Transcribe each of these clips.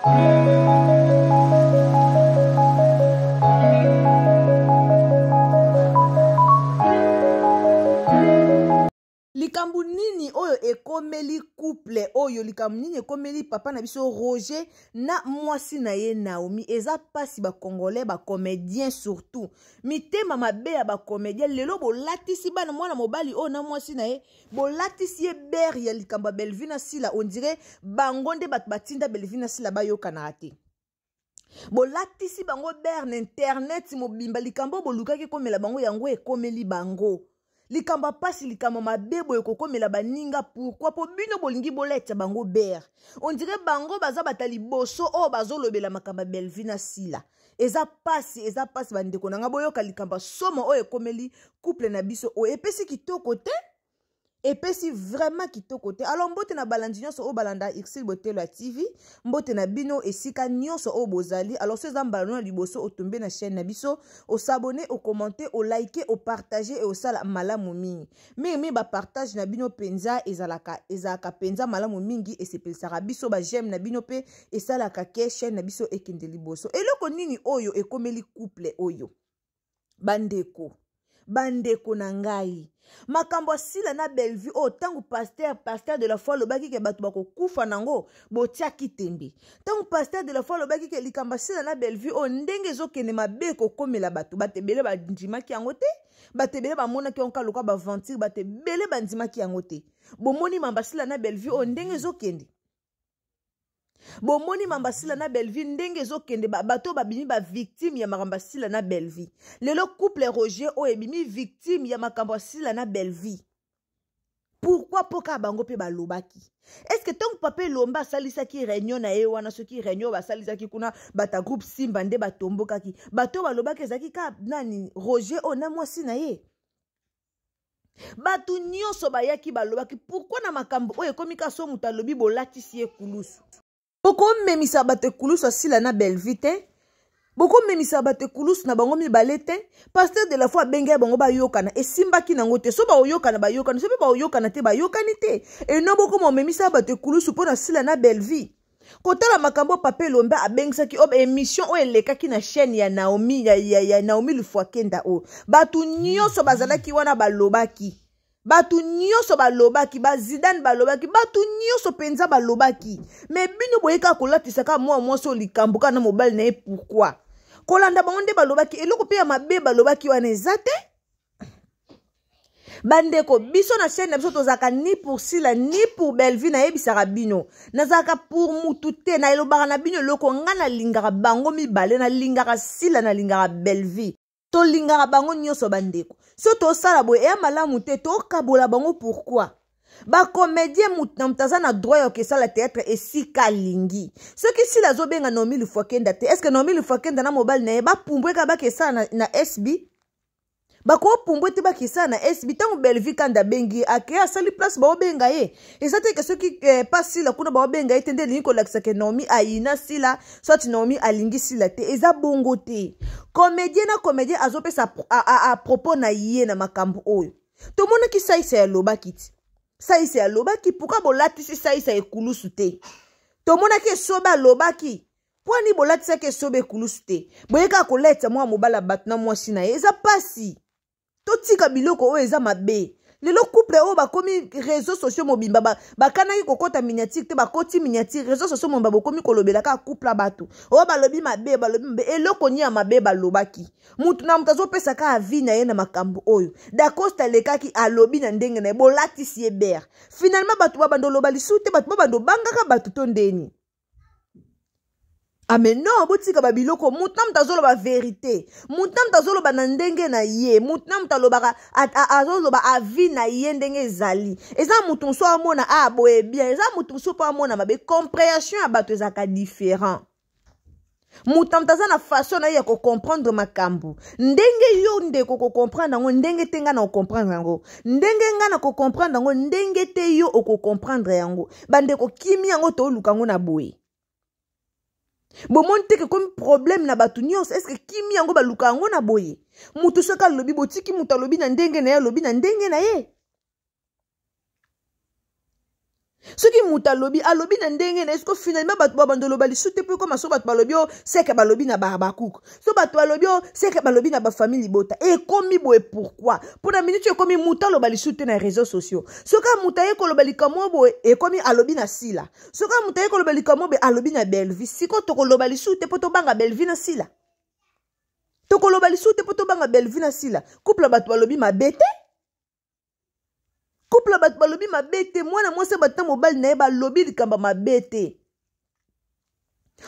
Likambu nini oyo ekomeli couple oyo likambu nini ekomeli papa na biso Roger na mwasi na ye Naomi eza pasi ba congolais ba comédien surtout mitema mabe ya ba comédien lelo bolatisi bana mwana mobali o na mwasi na ye bolatisi ye ber ya likambu Belvina Sila on dirait bango nde batinda Belvina Sila bayokana te bolatisi bango ber na internet mobimba likambu bolukaki komela bango yango ekomeli bango likamba pasi likamba mabebo ekokomela baninga pourquoi po bino bolingi boleta bango ber on dirait bango baza batali boso o bazolobela makamba Belvina Sila eza pasi bandeko nanga boyoka likamba soma o ekomeli couple na biso o epesi kitoko te epesi vraiment kitoko te alors mbote na balandi nyonso o balanda Xil Botelo ya TV mbote na bino esika nyonso o bozali alors so ezamba na liboso otombe na chaîne na biso o s'abonner o commenter o liker o partager et o sala malamu mingi mingi ba partage na bino penza ezalaka penza malamu mingi esepelisaka biso ba j'aime na bino pe esalaka ke chaîne na biso ekende liboso eloko nini oyo ekomeli couple oyo bandeko na ngai makambo Sila na Bellevue o tangu pasteur de la foi lobaki ke batu bako kufa nango botia kitembe tangu pasteur de la foi lobaki ke likamba Sila na Bellevue o ndenge zokene mabe ko komela batu batebele bandimaki yango te batebele bamonaki onka lokwa ba venture batebele bandimaki yango te bomoni mamba Sila na Bellevue o ndenge zokende bomoni mamba Sila na Bellevue ndenge zokende bato babimi ba victime ya makamba Sila na Bellevue lelo couple Roger o ebimi victime ya makamba Sila na Bellevue pourquoi poka bango pe balobaki est-ce que tant papa lomba salisaki réunion na ye wana soki réunion basalisaki kuna bata groupe Simba nde batombokaki bato balobaki ezaki ka nani Roger o na mwasi na ye batu nyonso bayaki balobaki pourquoi na makambo oyo komika so mutalobi bolatisi ye kulusu boko memisa bate kulusu Sila na Bellevue te boko memisa bate kulusu na bango mibale te pasteur de la foi benga bango bayokana esimbaki nango te so ba oyokana bayokana so ba oyokana te bayokani te e no boko mo memisa bate kulusu pona Sila na Bellevue kotala makambo papa lomba abengisaki o émission o elekaki na chaîne ya Naomi ya Naomi Lufwakenda o batu nyonso bazalaki wana balobaki batu nyonso balobaki ba Zidane balobaki batu nyonso penza balobaki mais bino boyeka kolatisa ka mwa likambo kana mobile na ye pourquoi kolanda bango nde balobaki eloko pe ya mabe balobaki wana ezate bandeko biso na chaîne na biso tozaka ni pour Sila ni pour Bellevue na yebisaka bino nazaka pour mutu te na elobaka na bino eloko nga na lingaka bango mibale na lingaka Sila na lingaka Bellevue to lingaka bango nyonso bandeko so to sala boye ya malamu te to kabola bango pourquoi ba comédien mutaza na droit yo kesa la théâtre esika lingi ce qui Sila zo benga Naomi Lufwakenda te est-ce que Naomi Lufwakenda na mobile na ba pumbwe ka ba kesa na SB bako pumbwe te ba kesa na SB tangu Bellevue kanda bengi akea sali place ba benga ye ezate que ce qui pas Sila kuna ba benga ye tende linko lakisa ke Naomi ayina Sila soit Naomi alingi Sila te eza bongo te comédien na comédien azopesa à propos na ye na makambo oyo to mona ki saisa ya lobaki ti saisa ya lobaki pourquoi bolatisi saisa ekulusu te to mona ki soba lobaki pwani bolatisa ke sobe ekulusu te boyeka koleta mwa mobala bat na mwasi na ye eza pasi to tika biloko oyo eza mabe lelo couple o bakomi réseaux sociaux mobimba bakanaki kokota miniature te bakoti miniature réseaux sociaux mobimba bokomi kolobela ka couple bato o balobi mabe eloko nya mabe balobaki mutu na mutu azopesa ka avi na ye na makambo oyo dacosta lekaki alobi na ndenge na ye bolatisi ye ber finalement bato babando loba lisu te bato babando bangaka bato to ndeni ah mais non botika babiloko mutam tazolo ba vérité mutam tazolo ba ndenge na ye mutam talobaka azolo ba avi na ye ndenge ezali eza mutu so amona ah boye bien eza mutu so pa amona mabe compréhension ya bato ezaka différent mutam tazana façon na ye ko comprendre makambo ndenge yo ndeko ko comprendre ngo ndenge tenga na ko comprendre ngo ndenge nga na ko comprendre ngo ndenge te yo ko comprendre yango bandeko kimi yango to luka ngo na boye bomonte que comme problème na batu nyonso est-ce que kimi yango baluka yango na boye mutu soka lobi botiki mutu alobi na ndenge na ye lobi na ndenge na ye Ce qui muta lobby na ndenge na est-ce que finalement bato babando lobali soute pe comme so bato balobi c'est que balobi na barbacook so bato balobi c'est que balobi na ba famille libota et komi boye pourquoi pour la minute komi muta lobali soute na réseaux sociaux so ka muta ye ko lobali kamo boye et komi alobi na sila so ka muta ye ko lobali kamo be alobi na belvi siko to ko lobali soute poto banga belvi na sila to ko lobali soute poto banga belvi na sila couple bato balobi mabete couple bat balobi mabete mwana mwasi bata mobali na ye balobi likamba mabete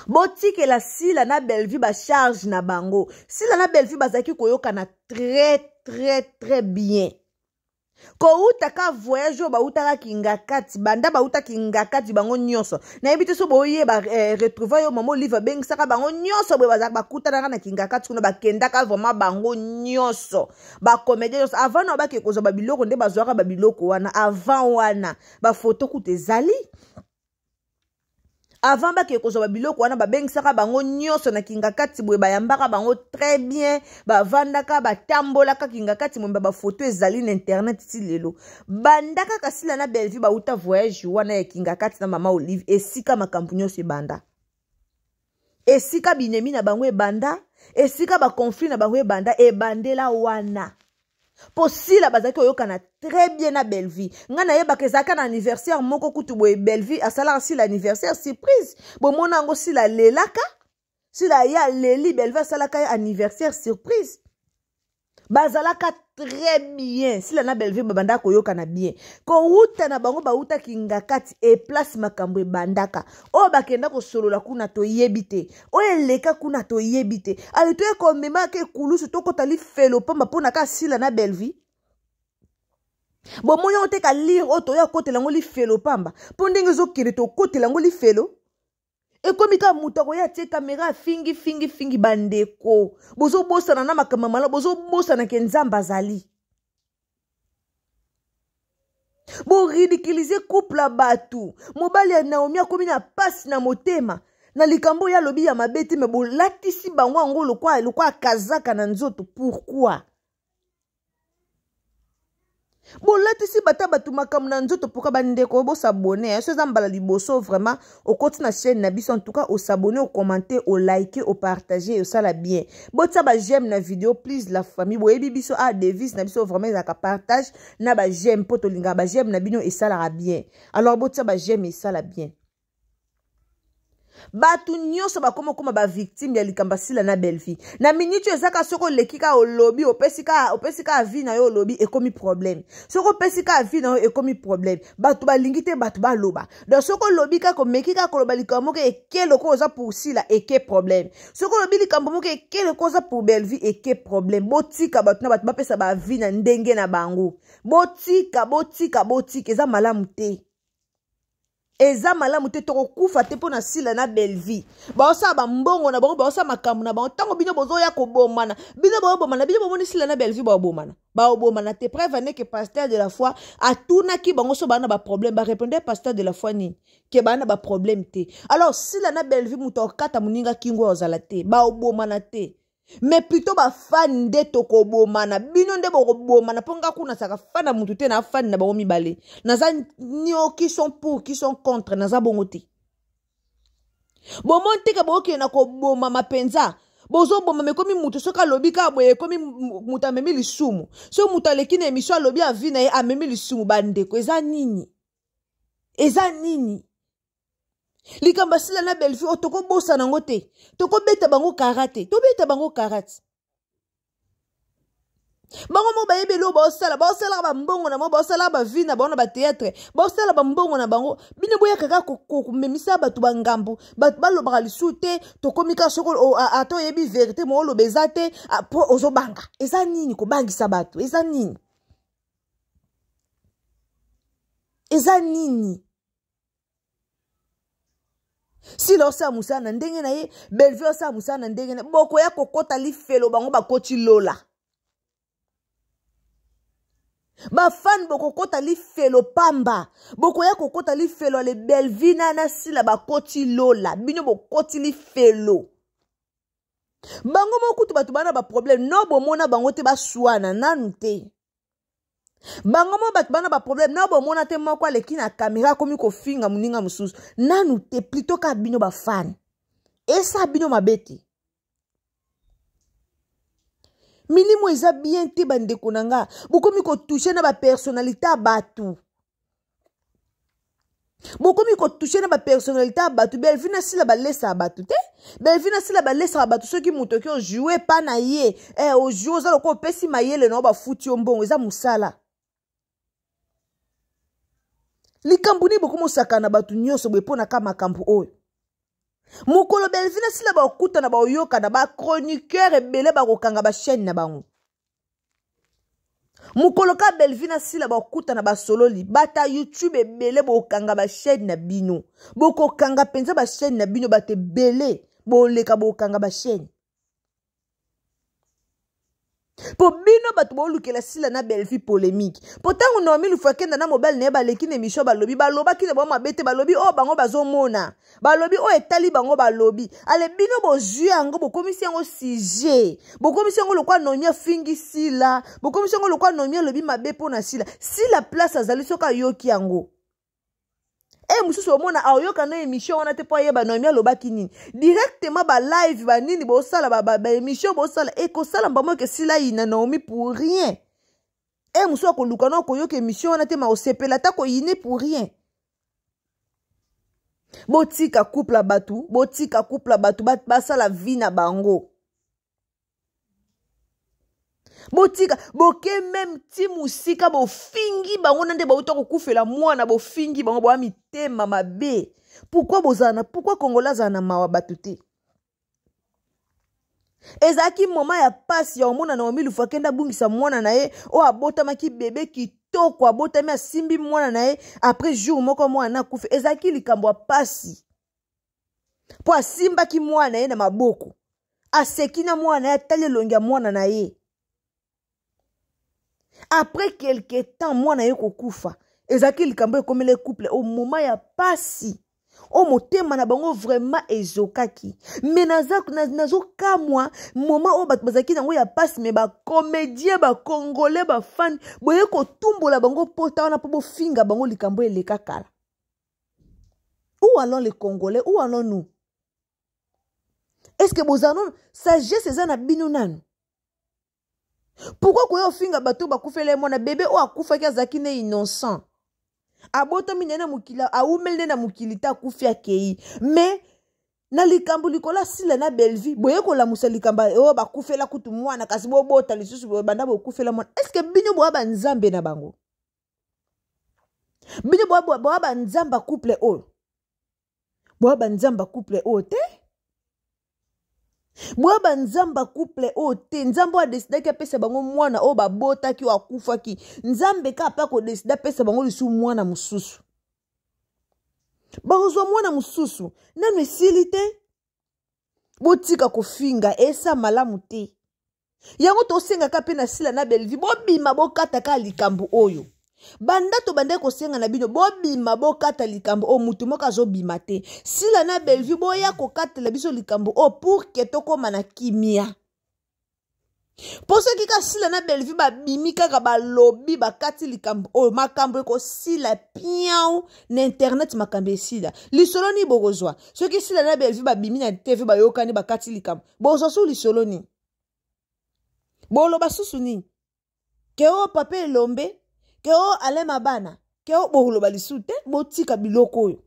botike la sila na belvi ba charge na bango sila na belvi bazaki koyoka na très bien ko uta ka voyage ba uta ka kingakati banda ba uta kingakati bango nyonso na yebite so boye ba retrouver yo mamo livre beng saka bango nyonso boye bazaka bakuta na kingakati kuno bakenda ka vraiment bango nyonso ba comédie avant na ba ke kozo ba biloko nde bazwaka ba biloko wana avant wana ba photo kutezali avant ba ke kozo ba biloko wana ba beng saka bango nyonso na kingakati boye bayambaka bango très bien ba vandaka ba tambolaka kingakati momba ba photo ezali na internet ti lelo bandaka kasila na belvi ba uta voyage wana ya kingakati na mama Olive esika makambu nyonso ebanda esika binemi na bango ebanda esika ba conflit na bango ebanda ebandela wana posila bazaki oyokana très bien na belvi ngana yeba kezaka na anniversaire moko kutu boye belvi asala si l'anniversaire surprise bo mona ngo si la lelaka si la ya leli belvi asala ka anniversaire surprise bazalaka très bien si la na belvi babanda koyokana bien ko uta na bango ba uta kingakati e place makambo bandaka o bakenda ko solola kuna to yebite o eleka kuna to yebite ali to ko mema ke kulusu to ko tali felo pamba pona ka sila na belvi bo moyo te ka lire o to ya kotela ngo li felo pamba pondenge zo kire to kotela ngo li felo e komi ka mutako ya tie kamera fingi bandeko bozo bosana na makamamala bozo bosana ke nzamba zali bo ridiculiser couple batu mobali ya Naomi akomi na pasi na motema na likambo ya lobi ya mabeti me bo latisi bango ngo lokwa kazaka na nzoto pourquoi bolatisi bata batu makam na nzoto pourquoi bandeko bo s'abonner so zambala liboso vraiment au côté na chaîne na biso en tout cas au s'abonner au commenter au liker au partager au ça la bien botsa ba j'aime na vidéo please la famille bo ebi biso a devise na biso vraiment za ka partage na ba j'aime poto linga ba j'aime na bino et ça la bien alors botsa ba j'aime et ça la bien batu nyonso bakoma koma ba victime ya likamba sila na belvi na minute ezaka soko lekika o lobby opesika avi na yo lobby ekomi problème soko pesika avi na yo ekomi problème batu balingi te batu baloba donc soko lobby ka ko mekika ko loba likambo ke ekelo ko za pour sila eke problème soko lobby likambo mo ke ekelo ko za pour belvi eke problème botika batu na batu bapesa ba avi na ndenge na bango botika eza malamu te eza malamu te toko kufa te pona sila na belvi baosa ba mbongo na bango baosa makambu na bango tango bino bozo ya kobomana bino bomoni sila na belvi baobomana te preuve ne que pasteur de la foi atuna ki bango so bana ba problème ba répondre pasteur de la foi ni ke bana ba problème te alors sila na belvi muto kata muninga kingo ozala te baobomana te mais plutôt ba fan de toko bomana bino nde bo bomana ponga kuna saka fana mutu te na fan na ba mibale naza nyo qui sont pour qui sont contre naza bongote bomonte ka boke na ko boma mapenza bozo boma mekomi mutu soka lobi ka boye komi muta memi lisumu so muta lekine emission lobi avina ye amemi lisumu bandeko eza nini likamba sila na belvi otoko bosa nango te toko beta bango karate to beta bango karate bango mo bayebi lo baosala ba mbongo na mo baosala ba vie na bango na ba théâtre baosala ba mbongo na bango bino boya kaka ko memisa batu bangambu batu balobaka lisu te tokomika soko ato yebi vérité mo lo bezate po ozobanga eza nini ko bangisa batu eza nini si lo sa musana ndenge na ye belvi sa musana ndenge na boko ya kokota li felo bango bakoti lola ba fan boko kota li felo pamba boko ya kokota li felo le belvi na sila bakoti lola bino bokoti li felo bango mokutu batu bana ba problème no bomona bango te baswana nanu te bango mo bato bana ba problème na bomona te moko aleki na caméra komi kofinga muninga mususu nanu te plutôt ka bino ba fan esa bino mabete milimo eza bien te bandeko na nga bokomi kotouche na ba personnalité batu bokomi kotouche na ba personnalité batu Belvina sila balesa batu te Belvina sila balesa batu soki muto ki o jouer pa na ye o jouer za loko pesi mayele na ba futi ombongo eza musala likambuni bokomo sakana batu nyoso bepona ka makambu oyo mukolo Belvina sila ba okuta na ba oyoka na ba chroniqueur ebele ba kokanga ba chaîne na bango mukolo ka Belvina sila ba okuta na ba sololi bata YouTube ebele bo kanga ba chaîne na bino boko kanga penza ba chaîne na bino bate belé bo leka bo kanga ba chaîne po bino bato bolukela sila na Belvi polémique potango no milu fakenda na mobile ne baleki ne misho balobi baloba kile bo mabete balobi o bango bazomona balobi o etali bango balobi ale bino bozwi yango bokomisi yango sujet bokomisi yango lokwa nonya fingi sila bokomisi yango lokwa nonya lobi mabe pona sila sila place azali soka yoki yango mususu omona ayoka na émission wana te po yeba nonya lobaki nini directement ba live ba nini bo sala ba émission bo sala ko sala mbamo ke sila ina Naomi pour rien mususu ko luka no ko yoka émission wana te ma osepela ta ko ine pour rien botika couple batu ba sala vie na bango botika boke même ti musika bo fingi bango nande ba uta ko kufela mwana bo fingi bango bo mitema mabe pourquoi Congolais zana mawa batute ezaki moma ya pasi ya omona na omilu fakenda bungisa mwana na ye o abota maki bebe kitoko abota mi asimbi mwana na ye après jour moko mwana kufe ezaki likambo pasi po asimba ki mwana ye na maboko asekina mwana ya tali longia mwana na ye après quelque temps mwana ye kokufa ezaki likambo ekomele couple au moment ya pasi o motema na bango vraiment ezokaki mais nazo kamwa moment o bat bazaki nango ya pasi mais ba comédien ba congolais ba fan boye ko tumbola bango pota wana po bofinga bango likambo eleka kala où allons les Congolais où allons nous est-ce que bozano sagesse eza na bino nanu pourquoi koyo finga bato bakufele mwana bébé o akufa ki azaki ne innocent abota minena mukila aumelde na mukilita kufia kei mais na likambo likola sila na Belvi boye ko la musa likamba o bakufela kutu mwana kasi bo bota lisusu bo banda bo kufela mwana est-ce que bino bo ba nzambe na bango bino bo ba nzamba couple o bo ba nzamba couple o te Bwaba nzamba couple o te nzambo a desida ki apesa bango mwana o babota ki wakufa ki nzambe ka pa ko desida pesa bango lisu mwana mususu bakozwa mwana mususu nanu esili te botika kofinga esa malamu te yango tosenga ka pe na sila na Belvi bobima bokata ka likambo oyo bandato bande kosenga na bino bobima bokata likambo o mutu moko azobima te sila na Belvi boya kokatela biso likambo o pour ke tokoma na kimia poso kika sila na Belvi babimi kaka balobi bakati likambo o makambo eko sila piao na internet makambo esila lisolo ni bokozwa soki sila na Belvi babimi na TV bayokani bakati likambo bokozwa su lisolo ni boloba susu ni ke o papa elombe ke o alema bana ke o boloba lisu te botika biloko oyo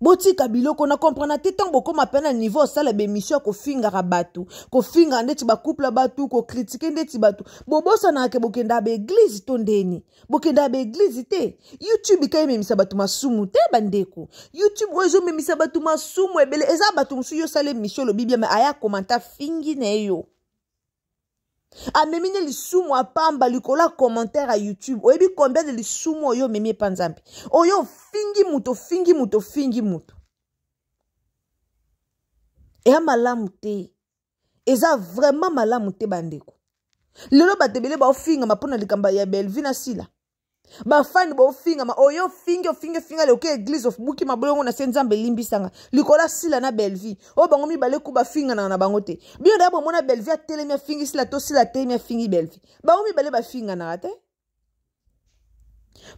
botika biloko na comprendre te tango bokoma pena niveau sala be mission ko finga rabatu ko finga ndeti ba couple batu ko critiquer ndeti batu bobosa na ke bokenda be église to ndeni bokenda be église te YouTube ka memisa batu masumu te bandeko YouTube ozo memisa batu masumu ebele eza batu musu yo sala mission lo bibia me aya commentaire fingi na yo amemine lisumu apamba likola commentaire à YouTube oyebi combien de lisumu oyo memi panzampi oyo fingi muto ea malamu te eza vraiment malamu te bandeko lelo batebele ba ofinga mapona likamba ya Belvi na sila Ba fan bo finga ma oyo finga le ke église of buki mabolongo na senzambe limbisanga likola sila na Belleville o bango mibale ku ba finga na bango te bio da mona Belleville atelemi afingi sila to sila telemi afingi Belleville bango mibale ba finga na te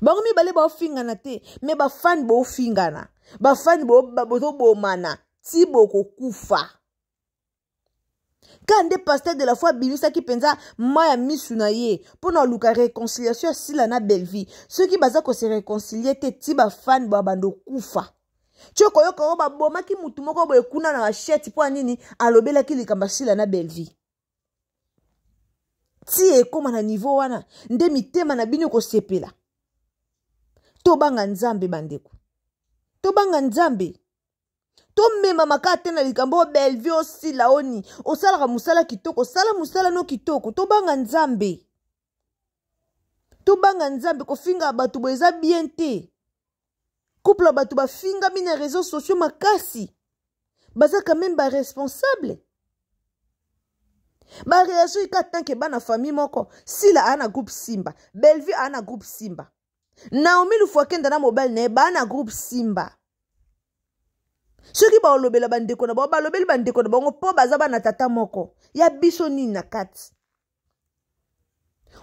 bango mibale ba finga na te me ba fan bo finga na ba fan bo bo mana ti boko kufa quand des pasteurs de la foi bilisa qui pensa maya misuna ye pour na luka réconciliation sila na Belleville ceux qui baza ko se réconcilier te ti ba fan ba bando kufa choko yo ko ba boma ki mutu moko bo ekuna na chete po nini alobela ki likamba sila na Belleville ti e koma na niveau wana nde mitema na bino ko sepela to banga nzambe bandeko to banga nzambe to mema makate na likambo Belleville aussi la oni osala musala kitoko sala musala no kitoko to banga nzambe ko finga batu boeza bien te couple batu ba finga mina réseaux sociaux makasi baza quand même ba responsable ba réaction ikatan ke bana famille moko sila ana groupe Simba Belleville ana groupe Simba Naomi Lufwakenda na mobile ne bana groupe Simba soki ba olobela bandeko na ba lobeli bandeko na bango po baza bana tata moko ya biso nini na kati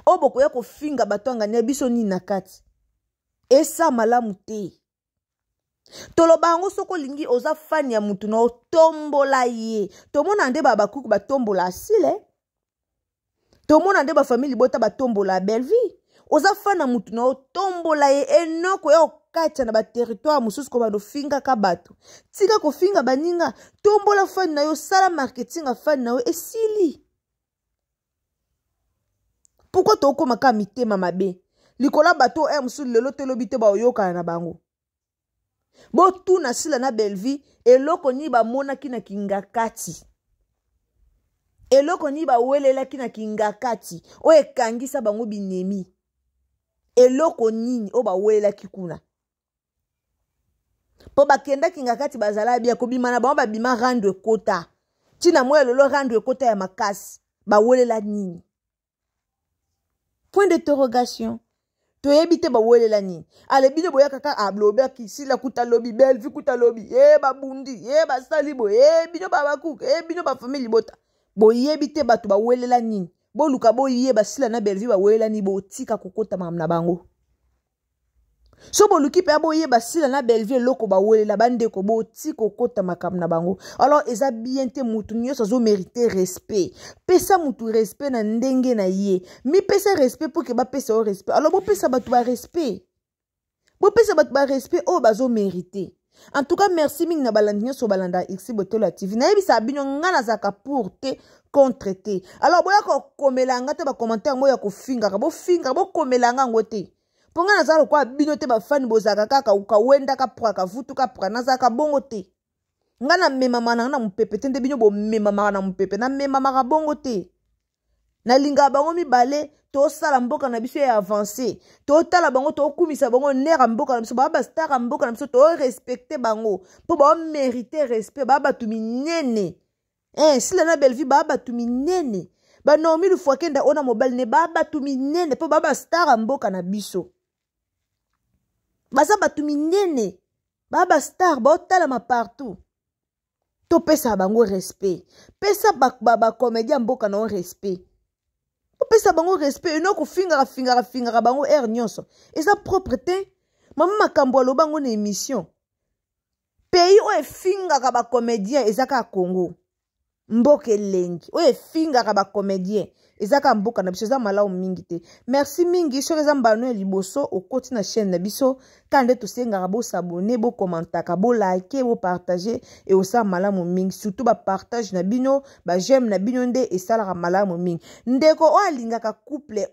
oboko ya kofinga batwanga ne biso nini na kati esa malamu te toloba ngo soko lingi oza fani ya mutu na otombola ye tomona nde bakuku batombola asile tomona nde ba famille bota batombola Belleville oza fana mutu na otombola ye enoko ya okacha na ba territoire mususu ko bando finga ka bato tika ko finga baninga tombola fani na yo sala marketing afani na yo esili pourquoi to koma ka mitema mabe likola bato mususu lelo telobi te ba oyoka na bango bo tu na sila na Belleville eloko ni ba mona kina kingakati eloko ni ba welela kina kingakati o ekangisa bango binemi eloko nini o ba welela kikuna po bakenda kingakati bazala bia ko bima na bango ba bima rando ekota tina moyo lelo rando ekota ya makasi ba welela nini point d'interrogation to yebite ba welela nini ale bino boya kaka ablobe kisila kuta lobi Belleville kuta lobi ba bundi ba salibo bino ba bakuka bino ba famille bota bo yebite batu ba welela nini bo luka bo yeba sila na Belleville ba welela ni bo tika kokota mamna bango so bo luki pe bo yeba sila na Belleville loko ba welela bandeko bo tika kokota makamna bango alors eza bien te mutu nyoso zo mériter respect pesa mutu respect na ndenge na ye mi pesa respect pour que ba pesa o respect alors bo pesa batu ba respect o bazo mériter. En tout cas, merci ming na balandinyo so balanda X Botolo TV. Na yebisa bino ngana zaka pour te contre te. Alors boya ko komelanga te ba commentaire moya ko finga bo komelanga ngote. Ponga na zalo kwa bino te ba fan bozaka kaka ukawenda ka praka vutu ka prana zaka bongo te. Ngana mema mana na mpepe tende bino bo mema mana mpepe na mema maka bongo te. Na linga bango mibale to sala mboka na biso ya avancer to tala bango to kumisa bango nera mboka na biso ba star mboka na biso to respecter bango po ba mériter respect ba batu minene sila na Belleville ba batu minene ba Naomi Lufwakenda ona mobile ne ba batu minene po ba star mboka na biso baza batu minene ba star ba tala ma partout to pesa bango respect pesa ba comédien mboka na respect pesa bango respect eno ko finga bango air nyonso eza propreté mama makambo alobango na émission pays o finga ka ba comédien ezaka Congo mboke lengi o finga ka ba comédien ezaka mboka na biso za malao mingi te merci mingi soki mbano liboso okoti na chaîne na biso kande to senga bo s'abonner bo commenter ka bo liker bo partager et osa malamu mingi surtout ba partage na bino ba j'aime na bino nde esala malamu mingi ndeko o alingaka couple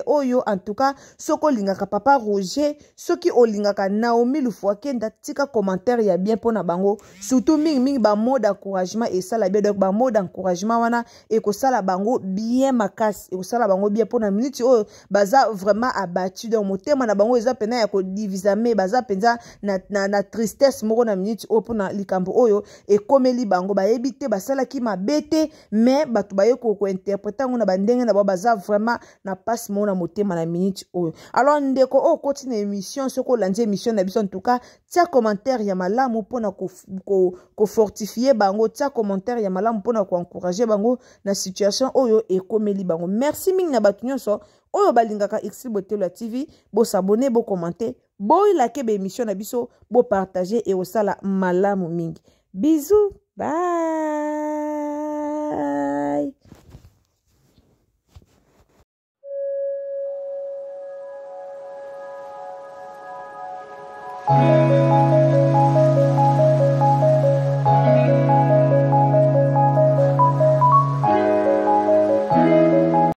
oyo en tout cas soko lingaka papa Roger soki olingaka Naomi Lufwakenda tika commentaire ya bien pona bango surtout mingi ba mot d'encouragement esala bien donc ba mot d'encouragement wana et ko sala sala bango bien makasi et sala bango bien pour na minute oh baza vraiment abattu donc motema na bango eza pena ya ko divisame baza penza na tristesse moko na minute oh pour na likambo oyo et komeli bango ba yebite basala ki mabete mais batu ba yeko ko interpréter ngo na bandenge na baza vraiment na passe mo na motema na minute oyo alors ndeko oh continue émission ce ko landi émission na biso en tout cas tia commentaire ya malamu pour na ko fortifier bango tia commentaire ya malamu pour na ko encourager bango na situation oyo et komeli bango merci mingi na batu nyonso oyo balingaka Exil Botelo TV bo s'abonner bo commenter bo like be émission na biso bo partager et osala malamu mingi bisous bye